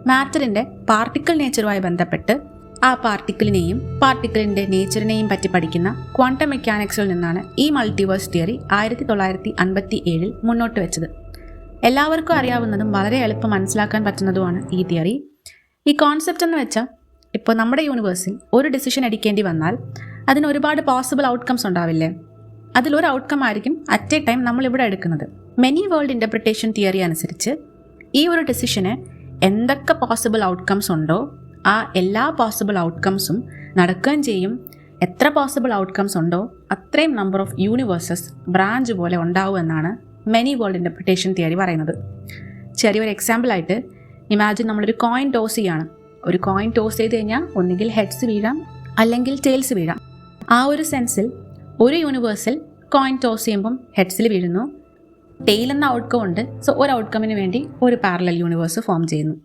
മാറ്ററിൻ്റെ particle നേച്ചറുമായി ബന്ധപ്പെട്ട് ആ പാർട്ടിക്കിളിനെയും പാർട്ടിക്കിളിൻ്റെ നേച്ചറിനെയും പറ്റി പഠിക്കുന്ന ക്വാണ്ടം മെക്കാനിക്സിൽ നിന്നാണ് ഈ മൾട്ടിവേഴ്സ് തിയറി 1957 മുന്നോട്ട് വെച്ചത്. എല്ലാവർക്കും അറിയാവുന്നതും വളരെ എളുപ്പം മനസ്സിലാക്കാൻ പറ്റുന്നതുമാണ് ഈ തിയറി. ഈ കോൺസെപ്റ്റ് എന്ന് വെച്ചാൽ ഇപ്പോൾ നമ്മുടെ യൂണിവേഴ്സിൽ ഒരു ഡിസിഷൻ എടുക്കേണ്ടി വന്നാൽ അതിന് ഒരുപാട് പോസിബിൾ ഔട്ട്കംസ് ഉണ്ടാവില്ലേ? അതിലൊരു ഔട്ട്കം ആയിരിക്കും അറ്റ് എ ടൈം നമ്മളിവിടെ എടുക്കുന്നത്. മെനി വേൾഡ് ഇൻ്റർപ്രിട്ടേഷൻ തിയറി അനുസരിച്ച് ഈ ഒരു ഡിസിഷന് എന്തൊക്കെ പോസിബിൾ ഔട്ട്കംസ് ഉണ്ടോ ആ എല്ലാ പോസിബിൾ ഔട്ട്കംസും നടക്കുകയും ചെയ്യും. എത്ര പോസിബിൾ ഔട്ട്കംസ് ഉണ്ടോ അത്രയും നമ്പർ ഓഫ് യൂണിവേഴ്സസ് ബ്രാഞ്ച് പോലെ ഉണ്ടാവും എന്നാണ് മെനി വേൾഡ് ഇൻ്റർപ്രിട്ടേഷൻ തിയറി പറയുന്നത്. ചെറിയൊരു എക്സാമ്പിളായിട്ട് ഇമാജിൻ നമ്മളൊരു കോയിൻ ടോസ് ചെയ്യാണ്. ഒരു കോയിൻ ടോസ് ചെയ്ത് കഴിഞ്ഞാൽ ഒന്നുകിൽ ഹെഡ്സ് വീഴാം അല്ലെങ്കിൽ ടെയിൽസ് വീഴാം. ആ ഒരു സെൻസിൽ ഒരു യൂണിവേഴ്സിൽ കോയിൻ ടോസ് ചെയ്യുമ്പം ഹെഡ്സിൽ വീഴുന്നു, ടെയിൽ എന്ന ഔട്ട്കം ഉണ്ട്. സോ ഒരു ഔട്ട്കമ്മിന് വേണ്ടി ഒരു പാരലൽ യൂണിവേഴ്സ് ഫോം ചെയ്യുന്നു.